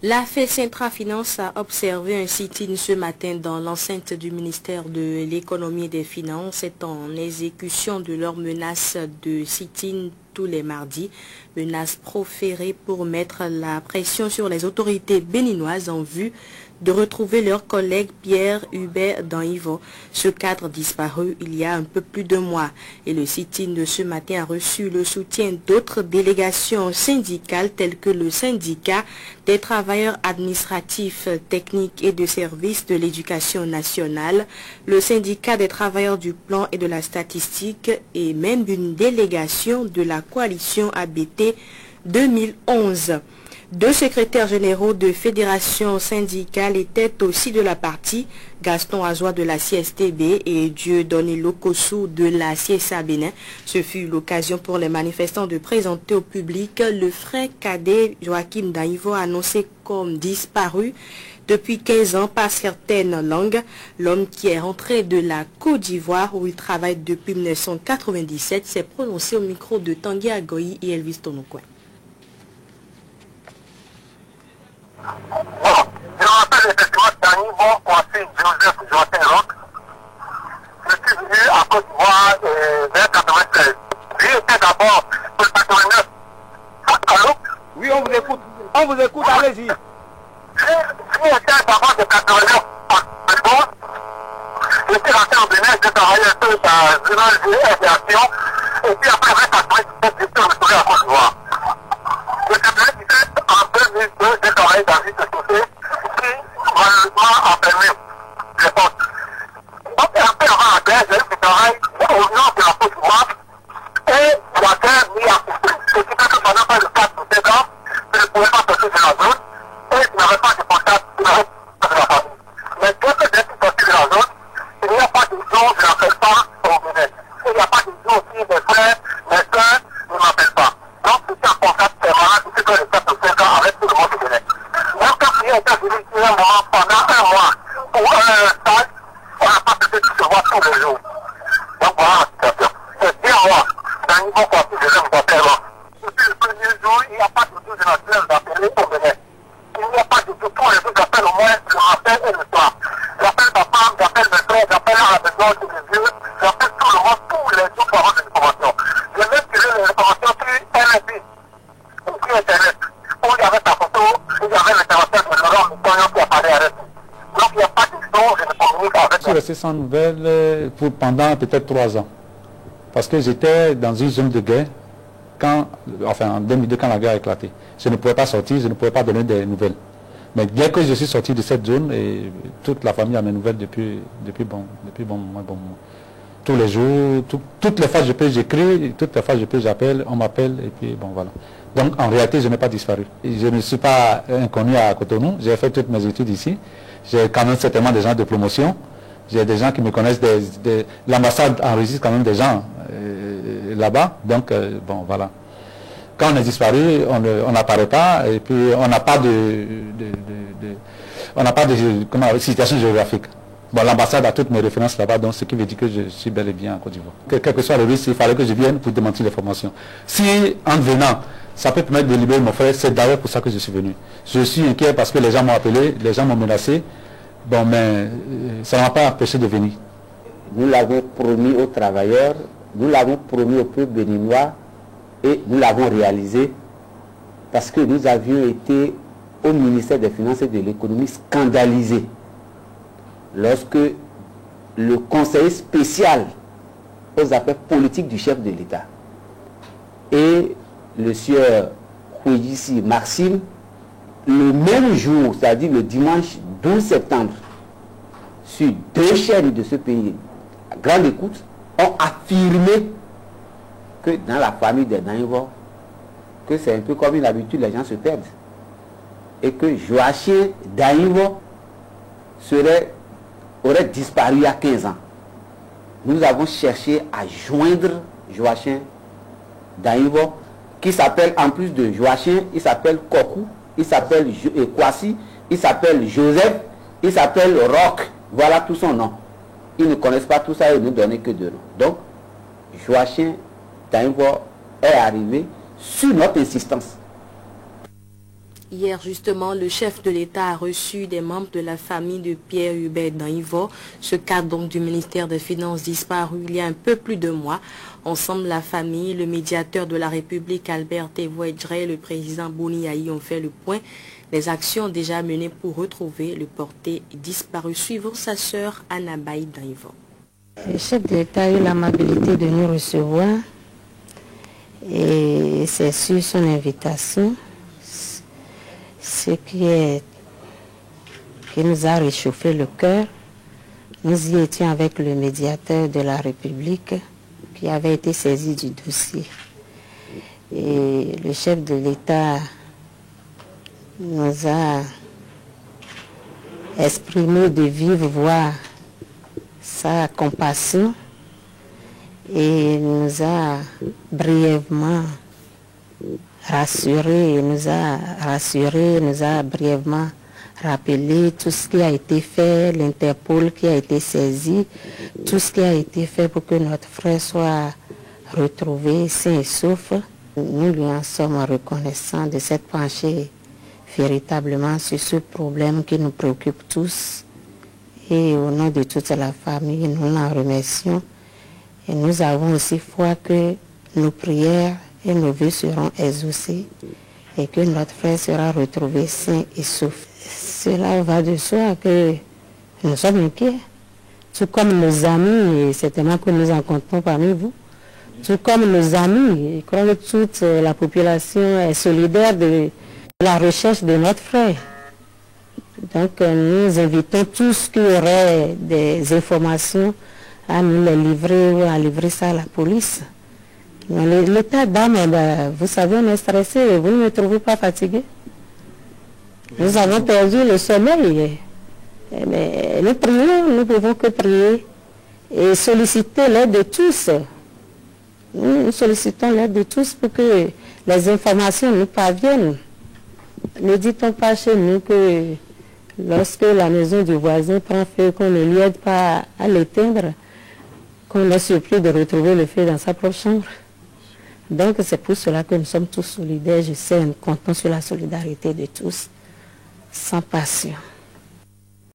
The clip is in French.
La FESINTRA Finance a observé un sit-in ce matin dans l'enceinte du ministère de l'économie et des finances. C'est en exécution de leur menace de sit-in tous les mardis. Menace proférée pour mettre la pression sur les autorités béninoises en vue de retrouver leur collègue Pierre Hubert Danhivo, ce cadre disparu il y a un peu plus d'1 mois. Et le sit-in de ce matin a reçu le soutien d'autres délégations syndicales telles que le syndicat des travailleurs administratifs, techniques et de services de l'éducation nationale, le syndicat des travailleurs du plan et de la statistique et même une délégation de la coalition ABT 2011. 2 secrétaires généraux de fédérations syndicales étaient aussi de la partie, Gaston Azoua de la CSTB et Dieudonné Lokossou de la CSA Bénin. Ce fut l'occasion pour les manifestants de présenter au public le frère cadet Joachim Danhivo annoncé comme disparu depuis 15 ans par certaines langues. L'homme qui est rentré de la Côte d'Ivoire où il travaille depuis 1997 s'est prononcé au micro de Tanguy Agoyi et Elvis Tonokwe. Bon, je m'appelle effectivement Danhivo Kwasi Joseph Joachim Roch. Je suis venu à Côte d'Ivoire vers 96. J'étais d'abord pour le 89. Allô? Oui, on vous écoute, allez-y. J'étais d'abord de 89 à Lyon. J'étais rentré en Bénin, j'ai travaillé un peu dans une aviation. Et puis après, avec 97, j'étais retourné à Côte d'Ivoire. Le 97, en 2002, j'ai travaillé dans une société qui, malheureusement, a fermé les portes. Donc, un peu avant la guerre, j'ai eu du travail au nord de la Côte d'Ivoire et la guerre m'y a poussé. Ce qui fait que pendant pas de 4 ou 5 ans, je ne pouvais pas sortir de la zone et je n'avais pas de contact avec la famille. Mais dès que j'ai pu sortir de la zone, il n'y a pas de jour, je n'appelle pas au Bénin. Il n'y a pas de jour aussi, mes frères, mes soeurs ne m'appellent pas. Donc, je suis en contact permanent depuis que j'ai 4 ou 5 ans avec tout le monde du Bénin. Même quand je suis aux États-Unis, il y a un moment, pendant 1 mois, pour un stage, on n'a pas pu se voir tous les jours. Donc voilà la situation. C'est bien moi. Dans le niveau parti, je vais vous appeler là. Depuis le premier jour, il n'y a pas de jour de naturel d'appeler au Bénin. Il n'y a pas de jour, tous les jours, j'appelle au moins le matin et le soir. J'appelle ma femme, j'appelle mes frères, j'appelle à la maison de mes vieux, j'appelle tout le monde tous les jours pour avoir des informations. Je vais tirer les informations sur NFI, sur Internet, où il y avait ta photo, où il y avait l'intervention de Laurent Moutonio qui apparaît à RFI. Donc il n'y a pas de jour, je ne communique avec. Je suis resté sans nouvelles pendant peut-être 3 ans. Parce que j'étais dans une zone de guerre, en 2002, quand la guerre a éclaté. Je ne pouvais pas sortir, je ne pouvais pas donner des nouvelles. Mais dès que je suis sorti de cette zone, et toute la famille a mes nouvelles depuis bon moment. Tous les jours, toutes les fois que je peux, j'écris, toutes les fois que je peux, j'appelle, on m'appelle, et puis bon, voilà. Donc en réalité, je n'ai pas disparu. Je ne suis pas inconnu à Cotonou, j'ai fait toutes mes études ici. J'ai quand même certainement des gens de promotion. J'ai des gens qui me connaissent, l'ambassade enregistre quand même des gens là-bas. Donc, bon, voilà. Quand on est disparu, on n'apparaît pas, et puis on n'a pas de situation géographique. Bon, l'ambassade a toutes mes références là-bas, donc ce qui veut dire que je suis bel et bien en Côte d'Ivoire. Quel que soit le risque, il fallait que je vienne pour démentir l'information. Si, en venant, ça peut permettre de libérer mon frère, c'est d'ailleurs pour ça que je suis venu. Je suis inquiet parce que les gens m'ont appelé, les gens m'ont menacé. Bon, mais ça ne m'a pas empêché de venir. Nous l'avons promis aux travailleurs, nous l'avons promis au peuple béninois et nous l'avons réalisé parce que nous avions été au ministère des Finances et de l'économie scandalisés lorsque le conseiller spécial aux affaires politiques du chef de l'État et le sieur Kouedjissi Maxime, le même jour, c'est-à-dire le dimanche 12 septembre, sur 2 chaînes de ce pays, à grande écoute, ont affirmé que dans la famille des Danhivo, que c'est un peu comme une habitude, les gens se perdent. Et que Joachim Danhivo aurait disparu il y a 15 ans. Nous avons cherché à joindre Joachim Danhivo, qui s'appelle, en plus de Joachim, il s'appelle Kokou, il s'appelle Kwasi, il s'appelle Joseph, il s'appelle Roch. Voilà tout son nom. Ils ne connaissent pas tout ça et ne nous donnent que 2 noms. Donc, Joachim Danhivo est arrivé sur notre insistance. Hier, justement, le chef de l'État a reçu des membres de la famille de Pierre Hubert Danhivo, ce cadre donc du ministère des Finances disparu il y a un peu plus de mois. Ensemble, la famille, le médiateur de la République Albert Tevoedre et le président Boni Yayi ont fait le point des actions déjà menées pour retrouver le porté disparu. Suivant sa sœur Anabaï Danhivo. Le chef de l'État a eu l'amabilité de nous recevoir et c'est sur son invitation. Ce qui nous a réchauffé le cœur. Nous y étions avec le médiateur de la République qui avait été saisi du dossier. Et le chef de l'État nous a exprimé de vive voix sa compassion et nous a brièvement rassuré, nous a brièvement rappelé tout ce qui a été fait, l'Interpol qui a été saisi, tout ce qui a été fait pour que notre frère soit retrouvé sain et sauf. Nous lui en sommes reconnaissants de s'être penché véritablement sur ce problème qui nous préoccupe tous. Et au nom de toute la famille, nous l'en remercions. Et nous avons aussi foi que nos prières et nos vœux seront exaucés et que notre frère sera retrouvé sain et sauf. Cela va de soi que nous sommes inquiets, tout comme nos amis, et certainement que nous en comptons parmi vous, tout comme nos amis, je crois que toute la population est solidaire de la recherche de notre frère. Donc nous invitons tous qui auraient des informations à nous les livrer ou à livrer ça à la police. L'état d'âme, vous savez, on est stressé, vous ne me trouvez pas fatigué. Nous avons perdu le sommeil. Mais nous prions, nous ne pouvons que prier et solliciter l'aide de tous. Nous sollicitons l'aide de tous pour que les informations nous parviennent. Ne dit-on pas chez nous que lorsque la maison du voisin prend feu, qu'on ne lui aide pas à l'éteindre, qu'on est surpris de retrouver le feu dans sa propre chambre? Donc c'est pour cela que nous sommes tous solidaires. Je sais, nous comptons sur la solidarité de tous, sans passion.